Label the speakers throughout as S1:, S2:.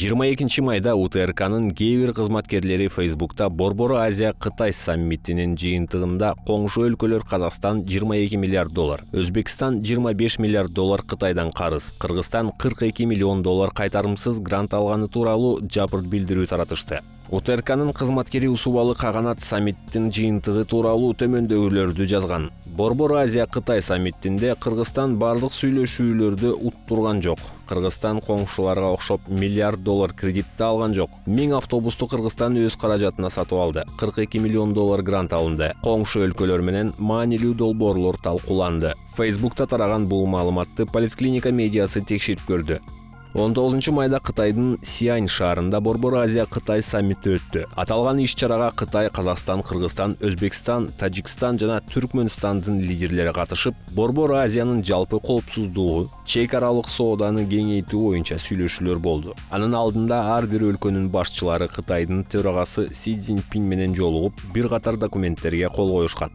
S1: 22 майда УТРКнын кээ бир кызматкерлери Facebook'ta Борбору Азия Кытай саммитинин жыйынтыгында коңшу өлкөлөр Казакстан 22 миллиард доллар, Өзбекстан 25 миллиард доллар Кытайдан карыз, Кыргызстан 42 миллион доллар кайтарымсыз грант алганы тууралуу жапырт билдирүү таратышты. УТРКнын кызматкери Усубалы Каганат саммиттин жыйынтыгы тууралуу төмөндөгүлөрдү жазган. Борбору Азия Кытай саммитинде Кыргызстан бардык сүйлөшүүлөрдү уттурган жок. Кыргызстан коңшуларга окшоп миллиард доллар кредитти алган жок. 1000 автобусту Кыргызстан өз каражатына сатып алды. 42 миллион доллар грант алынды. Коңшу өлкөлөр менен маанилүү долбоорлор талкууланды. Facebook'ta тараган бул маалыматты Политклиника медиасы текшерип көрдү. 19 майда Кытайдын Сиань шаарында Борбору Азия Кытай саммити өттү. Аталган иш-чарага Кытай, Казакстан, Кыргызстан, Өзбекстан, Тажикстан жана Түркмөнстандын лидерлери катышып, Борбору Азиянын жалпы коопсуздугу, чек аралык сооданы кеңейтүү боюнча сүйлөшүүлөр болду. Анын алдында ар бир өлкөнүн башчылары Кытайдын төрагасы Си Цзиньпин менен жолугуп, бир катар документтерге кол коюшкан.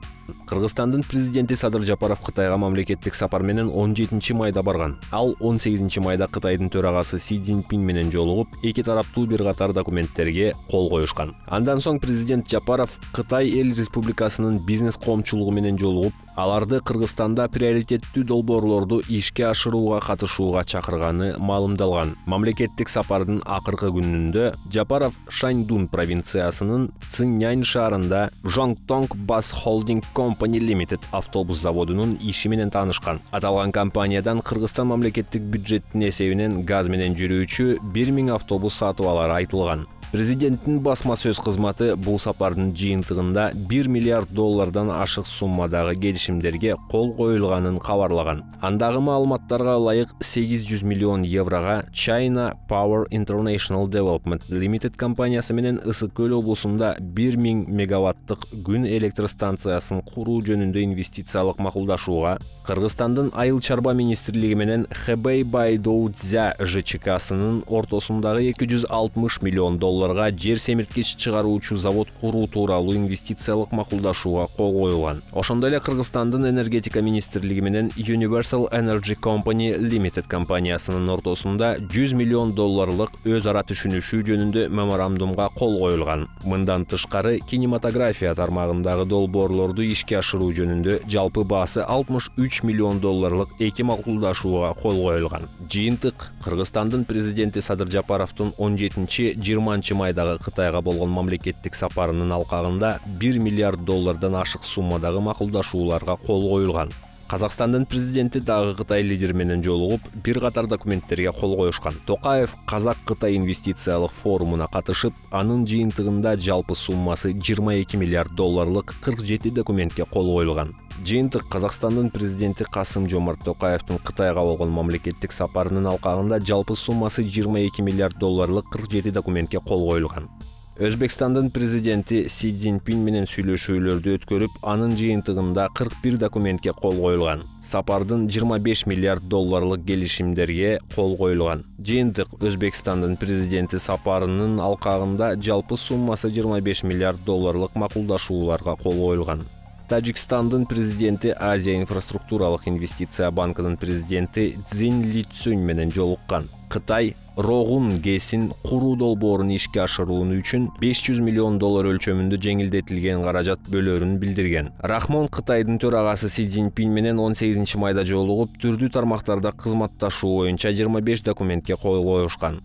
S1: Кыргызстандын президенти Садыр Жапаров Кытайга мамлекеттик сапар менен 17 майда барган. Ал 18 майда Кытайдын төрагасы Си Цзиньпин менен жолугуп, эки тараптуу бир катар документтерге кол коюшкан. Андан соң президент Жапаров Кытай эл республикасынын бизнес коомчулугу менен жолугуп, аларды Кыргызстанда приоритеттүү долбоорлорду ишке ашырууга катышууга чакырганы маалымдалган. Мамлекеттик сапардын акыркы күнүндө Жапаров Шаньдун провинциясынын Циньянь шаарында Жонгтонг Бас Холдинг Company Limited автобус заводунун иши менен таанышкан. Аталган компаниядан Кыргызстан мамлекеттик бюджеттин эсебинен газ менен жүрүүчү 1000 автобус сатып алары айтылган. Президенттин басма сөз кызматы бул сапардын жыйынтыгында 1 миллиард доллардан ашык суммадагы келишимдерге кол коюлганын кабарлаган. Андагы маалыматтарга ылайык 800 миллион еврога China Power International Development Limited компаниясы менен Ысык-Көл облусунда 1000 мегаваттык күн электр станциясын куруу жөнүндө инвестициялык макулдашууга, Кыргызстандын Айыл чарба министрлиги менен Хэбэй Байдоудзя ЖЧКсынын ортосундагы 260 миллион долларга жер семирткич чыгаруучу завод куруу тууралуу инвестициялык макулдашууга кол коюлган. Ошондой эле Кыргызстандын энергетика министрлиги менен Universal Energy Company Limited компаниясынын ортосунда 100 миллион долларлык өз ара түшүнүшүү жөнүндө меморандумга кол коюлган. Мындан тышкары кинематография тармагындагы долбоорлорду ишке ашыруу жөнүндө жалпы баасы 63 миллион долларлык эки макулдашууга кол коюлган. Жыйынтык Кыргызстандын президенти Садыр Жапаровдун 17-20 майдагы Кытайга болгон мамлекеттик сапарынын алкагында 1 миллиард доллардан ашык суммадагы макулдашууларга кол коюлган. Казакстандын президенти дагы Кытай лидери менен жолугуп, бир катар документтерге кол коюшкан. Токаев Казак-Кытай инвестициялык форумуна катышып, анын жыйынтыгында жалпы суммасы 22 миллиард долларлык 47 документке кол коюлган. Жыйынтык Казакстандын президенти Касым-Жомарт Токаевдин Кытайга болгон мамлекеттик сапарынын алкагында жалпы суммасы 22 миллиард долларлык 47 документке кол коюлган. Өзбекстандын президенти Си Цзиньпин менен сүйлөшүүлөрдү өткөрүп, анын жыйынтыгында 41 документке кол коюлган. Сапардын 25 миллиард долларлык келишимдерге кол коюлган. Жыйынтык Өзбекстандын президенти сапарынын алкагында жалпы суммасы 25 миллиард долларлык макулдашууларга кол коюлган. Тажикстандын президенти Азия инфраструктуралык инвестиция банкынын президенти Цзин Лицюнь менен жолуккан. Кытай Рогун ГЭСин куруу долбоорун ишке ашыруу үчүн 500 миллион доллар өлчөмүндө жеңилдетилген каражат бөлөрүн билдирген. Рахмон Кытайдын төрагасы Си Цзиньпин менен 18 майда жолугуп, түрдүү тармактарда кызматташуу боюнча 25 документке кол коюшкан.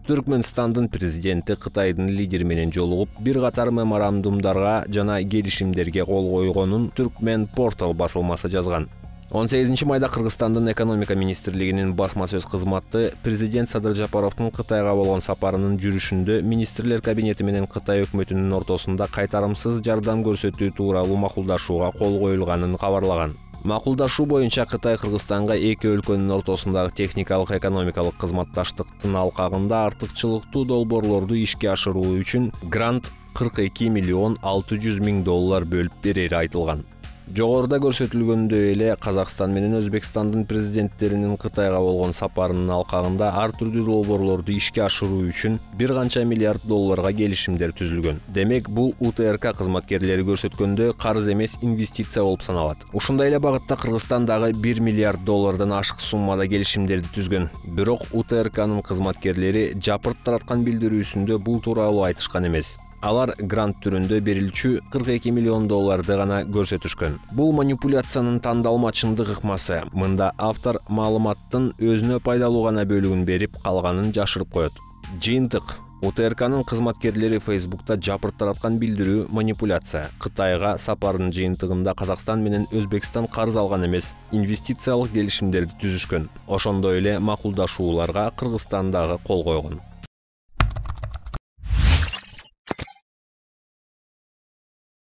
S1: Түркмөнстандын президенти Кытайдын лидери менен жолугуп, бир катар меморандумдарга жана келишимдерге кол койгонун Түркмен Портал басылмасы жазган. 18 майда Кыргызстандын экономика министрлигинин басма сөз кызматы президент Садыр Жапаровдун Кытайга болгон сапарынын жүрүшүндө министрлер кабинети менен Кытай өкмөтүнүн ортосунда кайтарымсыз жардам көрсөтүү тууралуу макулдашууга кол коюлганын кабарлаган. Макулдашуу боюнча Кытай Кыргызстанга эки өлкөнүн ортосундагы техникалык экономикалык кызматташтыктын алкагында артыкчылыктуу долбоорлорду ишке ашыруу үчүн грант 42 миллион 600 миң доллар бөлүп берери айтылган. Жогоруда көрсөтүлгөндөй эле Казакстан менен Өзбекстандын президенттеринин Кытайга болгон сапарынын алкагында ар түрдүү долбоорлорду ишке ашыруу үчүн бир канча миллиард долларга келишимдер түзүлгөн. Демек, бул УТРК кызматкерлери көрсөткөндөй карыз эмес, инвестиция болуп саналат. Ушундай эле багытта Кыргызстан дагы 1 миллиард доллардан ашык суммада келишимдерди түзгөн. Бирок УТРКнын кызматкерлери жапырт тараткан билдирүүсүндө бул тууралуу айтышкан эмес. Алар грант түрүндө берилчү 42 миллион долларды гана көрсөтүшкөн. Бул манипуляциянын тандалма чындык ыкмасы. Мында автор маалыматтын өзүнө пайдалуу гана бөлүгүн берип, калганын жашырып коет. Жыйынтык: УТРКнын кызматкерлери Фейсбукта жапырт тараткан билдирүү манипуляция. Кытайга сапардын жыйынтыгында Казакстан менен Өзбекстан карыз алган эмес, инвестициялык келишимдерди түзүшкөн. Ошондой эле макулдашууларга Кыргызстан дагы кол койгон.